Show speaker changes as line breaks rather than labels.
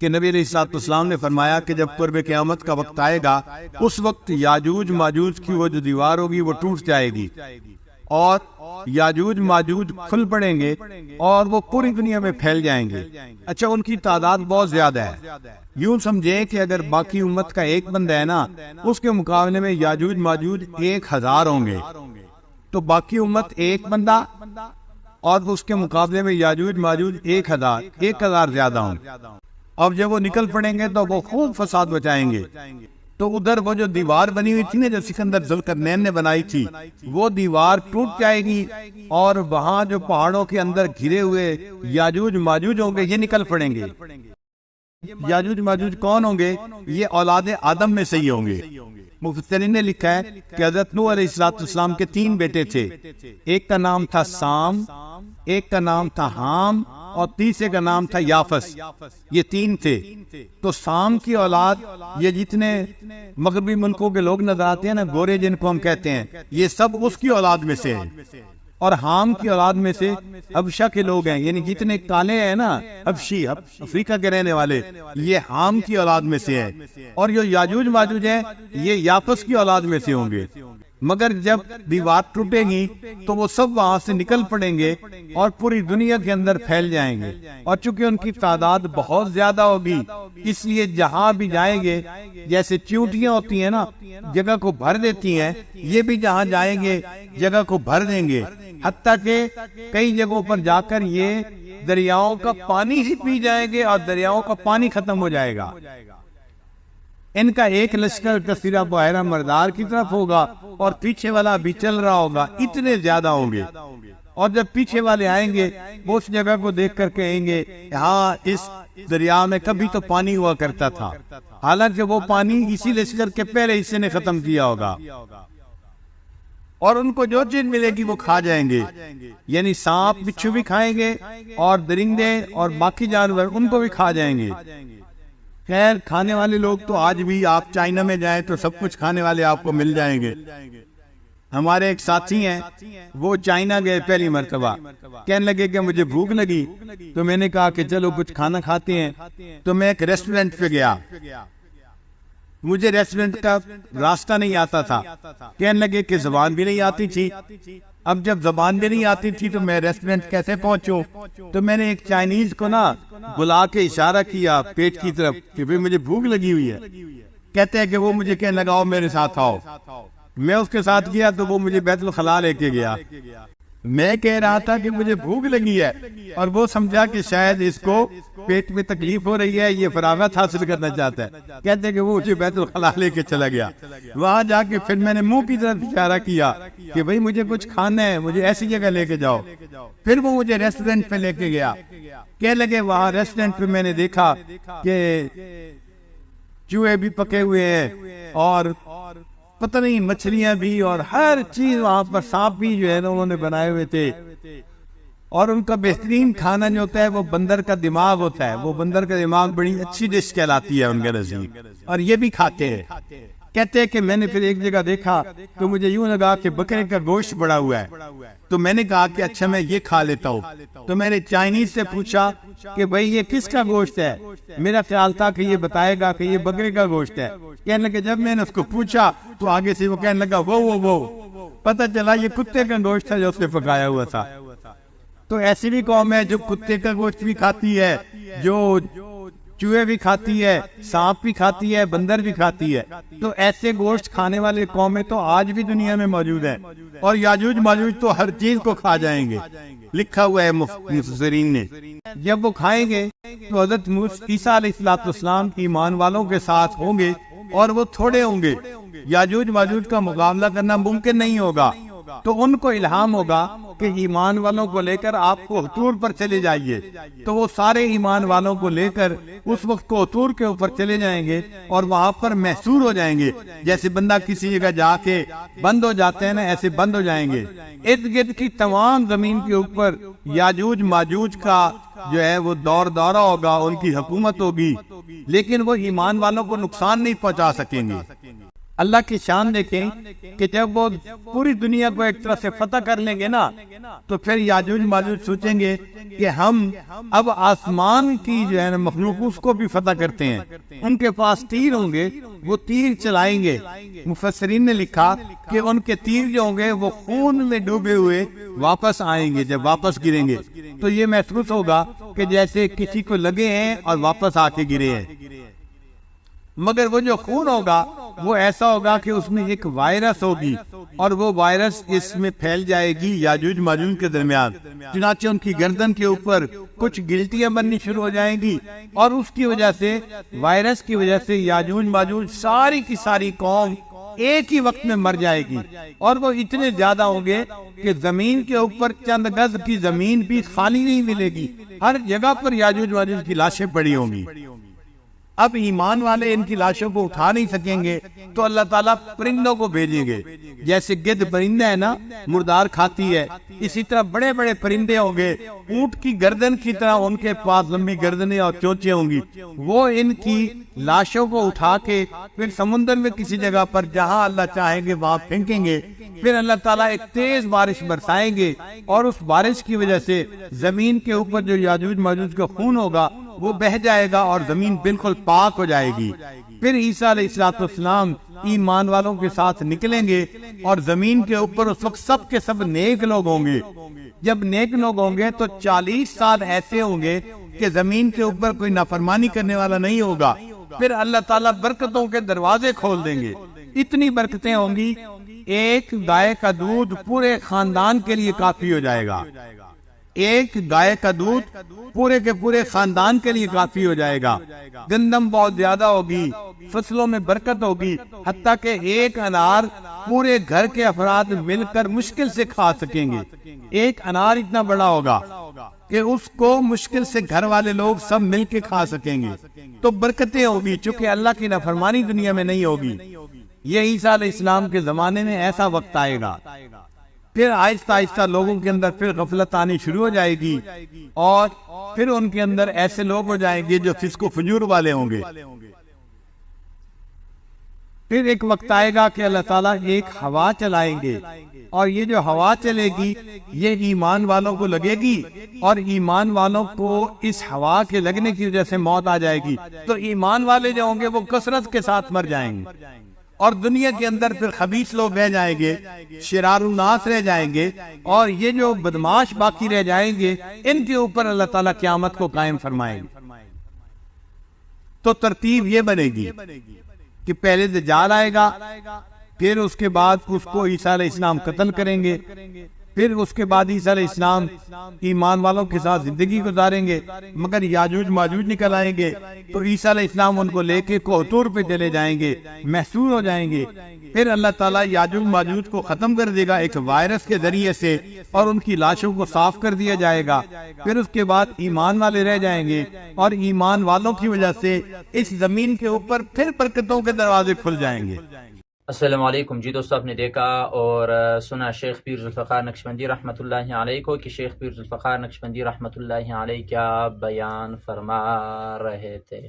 کہ نبی علیہ الصلوۃ والسلام نے فرمایا کہ جب قرب قیامت کا وقت آئے گا اس وقت یاجوج ماجوج کی وہ جو دیوار ہوگی وہ ٹوٹ جائے گی اور یاجوج ماجوج کھل پڑیں گے اور وہ پوری دنیا میں پھیل جائیں گے۔ اچھا، ان کی تعداد بہت زیادہ ہے۔ یوں سمجھیں کہ اگر باقی امت کا ایک بندہ ہے نا، اس کے مقابلے میں یاجوج ماجوج 1000 ہوں گے، تو باقی امت ایک بندہ اور اس کے مقابلے میں یاجوج ماجوج 1000 زیادہ ہوں گے۔ اب جب وہ نکل پڑیں گے تو وہ خوب فساد بچائیں گے۔ تو ادھر وہ جو دیوار بنی ہوئی تھی نا، جو سکندر ذوالقرنین نے بنائی تھی، وہ دیوار ٹوٹ جائے گی اور وہاں جو پہاڑوں کے اندر گھرے ہوئے یاجوج ماجوج ہوں گے، یہ نکل پڑیں گے۔ یاجوج ماجوج کون ہوں گے؟ یہ اولاد آدم میں سے ہی ہوں گے۔ مفسرین نے لکھا ہے کہ حضرت نوح علیہ السلام کے 3 بیٹے تھے، ایک کا نام تھا سام، ایک کا نام تھا حام اور تیسرے کا نام تھا یافس۔ یہ 3 تھے۔ تو سام کی اولاد، یہ جتنے مغربی ملکوں کے لوگ نظر آتے ہیں نا، گورے جن کو ہم کہتے ہیں، یہ سب اس کی اولاد میں سے ہیں۔ اور حام کی اولاد میں سے حبشہ کے لوگ ہیں، یعنی جتنے کالے ہیں نا، حبشی افریقہ کے رہنے والے، یہ حام کی اولاد میں سے ہیں۔ اور جو یاجوج ماجوج ہیں یہ یافس کی اولاد میں سے ہوں گے۔ مگر جب دیوار ٹوٹے گی تو وہ سب وہاں سے نکل پڑیں گے اور پوری دنیا کے اندر پھیل جائیں گے، اور چونکہ ان کی تعداد بہت زیادہ ہوگی اس لیے جہاں بھی جائیں گے، جیسے چیونٹیاں ہوتی ہیں نا، جگہ کو بھر دیتی ہیں، یہ بھی جہاں جائیں گے جگہ کو بھر دیں گے، حتیٰ کہ کئی جگہوں پر جا کر یہ دریاؤں کا پانی ہی پی جائیں گے اور دریاؤں کا پانی ختم ہو جائے گا۔ ان کا ایک لشکر کثیرہ بحیرہ مردار کی طرف ہوگا اور پیچھے والا بھی چل رہا ہوگا، اتنے زیادہ ہوں گے۔ اور جب پیچھے والے آئیں گے وہ اس جگہ کو دیکھ کر کہیں گے ہاں اس دریا میں کبھی تو پانی ہوا کرتا تھا، حالانکہ وہ پانی اسی لشکر کے پہلے حصے نے ختم کیا ہوگا۔ اور ان کو جو چیز ملے گی وہ کھا جائیں گے، یعنی سانپ بچھو بھی کھائیں گے اور درندے اور باقی جانور ان کو بھی کھا جائیں گے۔ خیر، کھانے والے لوگ تو آج بھی آپ چائنا میں جائیں تو سب کچھ کھانے والے آپ کو مل جائیں گے۔ ہمارے ایک ساتھی ہیں، وہ چائنا گئے پہلی مرتبہ، کہنے لگے کہ مجھے بھوک لگی، تو میں نے کہا کہ چلو کچھ کھانا کھاتے ہیں۔ تو میں ایک ریسٹورنٹ پہ گیا، مجھے ریسٹورنٹ کا راستہ نہیں آتا تھا، کہنے لگے کہ زبان بھی نہیں آتی تھی۔ اب جب زبان بھی نہیں آتی تھی تو میں ریسٹورنٹ کیسے پہنچوں؟ تو میں نے ایک چائنیز کو نا بلا کے اشارہ کیا پیٹ کی طرف کہ بھئی مجھے بھوک لگی ہوئی ہے۔ کہتے ہیں کہ وہ مجھے کہنے لگا آؤ میرے ساتھ آؤ۔ میں اس کے ساتھ گیا تو وہ مجھے بیت الخلاء لے کے گیا۔ میں کہہ رہا تھا کہ مجھے بھوک لگی ہے اور وہ سمجھا کہ شاید اس کو پیٹ میں تکلیف ہو رہی ہے، یہ فراغت حاصل کرنا چاہتا ہے۔ کہتے ہیں کہ وہ مجھے بیت الخلاء لے کے چلا گیا۔ وہاں جا کے پھر میں نے منہ کی طرف اشارہ کیا کہ بھئی مجھے کچھ کھانا ہے، مجھے ایسی جگہ لے کے جاؤ۔ پھر وہ مجھے ریسٹورنٹ پہ لے کے گیا۔ کہنے لگے وہاں ریسٹورنٹ پہ میں نے دیکھا کہ چوہے بھی پکے ہوئے ہیں اور پتہ نہیں مچھلیاں بھی، اور ہر چیز وہاں پر، سانپ بھی جو ہے نا انہوں نے بنائے ہوئے تھے۔ اور ان کا بہترین کھانا جو ہوتا ہے وہ بندر کا دماغ ہوتا ہے، وہ بندر کا دماغ بڑی اچھی ڈش کہلاتی ہے ان کے نزدیک، اور یہ بھی کھاتے ہیں۔ کہتے ہیں کہ میں نے پھر ایک جگہ دیکھا تو مجھے یوں لگا کہ بکرے کا گوشت بڑا ہوا ہے، تو میں نے کہا کہ اچھا میں یہ کھا لیتا ہوں۔ تو میں نے چائنیز سے پوچھا کہ بھئی یہ کس کا گوشت ہے؟ میرا خیال تھا کہ یہ بتائے گا کہ یہ بکرے کا گوشت ہے۔ کہنے لگے جب میں نے اس کو پوچھا تو آگے سے وہ کہنے لگا وہ پتہ چلا یہ کتے کا گوشت تھا جو اس نے پکایا ہوا تھا۔ تو ایسی بھی قوم ہے جو کتے کا گوشت بھی کھاتی ہے، جو چوہے بھی کھاتی ہے، سانپ بھی کھاتی ہے، بندر بھی کھاتی ہے۔ تو ایسے گوشت کھانے والے قومیں تو آج بھی دنیا میں موجود ہیں، اور یاجوج ماجوج تو ہر چیز کو کھا جائیں گے، لکھا ہوا ہے مفسرین نے۔ جب وہ کھائیں گے تو حضرت عیسیٰ علیہ السلام ایمان والوں کے ساتھ ہوں گے اور وہ تھوڑے ہوں گے، یاجوج ماجوج کا مقابلہ کرنا ممکن نہیں ہوگا۔ تو ان کو الہام ہوگا کہ ایمان والوں کو لے کر آپ کو طور پر چلے جائیے، تو وہ سارے ایمان والوں کو لے کر اس وقت کو طور کے اوپر چلے جائیں گے اور وہاں پر محصور ہو جائیں گے، جیسے بندہ کسی جگہ جا کے بند ہو جاتے ہیں نا، ایسے بند ہو جائیں گے۔ ارد گرد کی تمام زمین کے اوپر یاجوج ماجوج کا جو ہے وہ دورہ ہوگا، ان کی حکومت ہوگی، لیکن وہ ایمان والوں کو نقصان نہیں پہنچا سکیں گے۔ اللہ کی شان دیکھیں کہ جب وہ پوری دنیا کو ایک طرح سے فتح کر لیں گے نا تو پھر یاجوج ماجوج سوچیں گے کہ ہم اب آسمان کی جو ہے نا مخلوق اس کو بھی فتح کرتے ہیں. ان کے پاس تیر ہوں گے، وہ تیر چلائیں گے. مفسرین نے لکھا کہ ان کے تیر جو ہوں گے وہ خون میں ڈوبے ہوئے واپس آئیں گے. جب واپس گریں گے تو یہ محسوس ہوگا کہ جیسے کسی کو لگے ہیں اور واپس آ کے گرے ہیں. مگر وہ جو خون ہوگا وہ ایسا ہوگا کہ اس میں ایک وائرس ہوگی اور وہ وائرس اس میں پھیل جائے گی یاجوج ماجوج کے درمیان. چنانچہ ان کی گردن کے اوپر کچھ گلٹیاں بننی شروع ہو جائیں گی اور اس کی وجہ سے، وائرس کی وجہ سے یاجوج ماجوج ساری کی ساری قوم ایک ہی وقت میں مر جائے گی. اور وہ اتنے زیادہ ہوں گے کہ زمین کے اوپر چند گز کی زمین بھی خالی نہیں ملے گی، ہر جگہ پر یاجوج ماجوج کی لاشیں پڑی ہوں گی. اب ایمان والے ان کی لاشوں کو اٹھا نہیں سکیں گے تو اللہ تعالیٰ پرندوں کو بھیجیں گے. جیسے گدھ پرندہ ہے نا، مردار کھاتی ہے، اسی طرح بڑے بڑے پرندے ہوں گے، اونٹ کی گردن کی طرح ان کے پاس لمبی گردنیں اور چونچیں ہوں گی. وہ ان کی لاشوں کو اٹھا کے پھر سمندر میں کسی جگہ پر جہاں اللہ چاہیں گے وہاں پھینکیں گے. پھر اللہ تعالیٰ ایک تیز بارش برسائیں گے اور اس بارش کی وجہ سے زمین کے اوپر جو یاجوج ماجوج کا خون ہوگا وہ بہہ جائے گا اور زمین بالکل پاک ہو جائے گی. پھر عیسیٰ علیہ السلام ایمان والوں کے ساتھ نکلیں گے اور زمین کے اوپر اس وقت سب کے سب نیک لوگ ہوں گے. جب نیک لوگ ہوں گے تو 40 سال ایسے ہوں گے کہ زمین کے اوپر کوئی نافرمانی کرنے والا نہیں ہوگا. پھر اللہ تعالیٰ برکتوں کے دروازے کھول دیں گے. اتنی برکتیں ہوں گی، ایک گائے کا دودھ پورے خاندان کے لیے کافی ہو جائے گا. ایک گائے کا دودھ پورے کے پورے خاندان کے لیے کافی ہو جائے گا. گندم بہت زیادہ ہوگی، فصلوں میں برکت ہوگی، حتیٰ کہ ایک انار پورے گھر کے افراد مل کر مشکل سے کھا سکیں گے. ایک انار اتنا بڑا ہوگا کہ اس کو مشکل سے گھر والے لوگ سب مل کے کھا سکیں گے. تو برکتیں ہوگی، چونکہ اللہ کی نافرمانی دنیا میں نہیں ہوگی. یہ عیسیٰ علیہ السلام کے زمانے میں ایسا وقت آئے گا. پھر آہستہ آہستہ لوگوں کے اندر پھر غفلت آنی شروع ہو جائے گی اور پھر ان کے اندر ایسے لوگ ہو جائیں گے جو فسق و فجور والے ہوں گے. پھر ایک وقت آئے گا کہ اللہ تعالیٰ ایک ہوا چلائیں گے اور یہ جو ہوا چلے گی یہ ایمان والوں کو لگے گی اور ایمان والوں کو اس ہوا کے لگنے کی وجہ سے موت آ جائے گی. تو ایمان والے جو ہوں گے وہ کثرت کے ساتھ مر جائیں گے اور دنیا کے اندر پھر خبیث لوگ رہ جائیں گے، شرار الناس رہ جائیں گے اور یہ جو بدماش باقی رہ جائیں گے ان کے اوپر اللہ تعالیٰ قیامت کو قائم فرمائیں گے. تو ترتیب یہ بنے گی کہ پہلے دجال آئے گا، پھر اس کے بعد اس کو عیسیٰ علیہ السلام قتل کریں گے، پھر اس کے بعد عیسیٰ علیہ السلام ایمان والوں کے ساتھ زندگی گزاریں گے. مگر یاجوج ماجوج نکل آئیں گے تو عیسیٰ علیہ السلام ان کو لے کے کوہتور پہ چلے جائیں گے، محصور ہو جائیں گے. پھر اللہ تعالیٰ یاجوج ماجوج کو ختم کر دے گا ایک وائرس کے ذریعے سے اور ان کی لاشوں کو صاف کر دیا جائے گا. پھر اس کے بعد ایمان والے رہ جائیں گے اور ایمان والوں کی وجہ سے اس زمین کے اوپر پھر برکتوں کے دروازے کھل جائیں گے.
السلام علیکم. جی دوستو، آپ نے دیکھا اور سنا شیخ پیر ذوالفقار نقشبندی رحمۃ اللہ علیہ کو کہ شیخ پیر ذوالفقار نقشبندی رحمۃ اللہ علیہ کیا بیان فرما رہے تھے.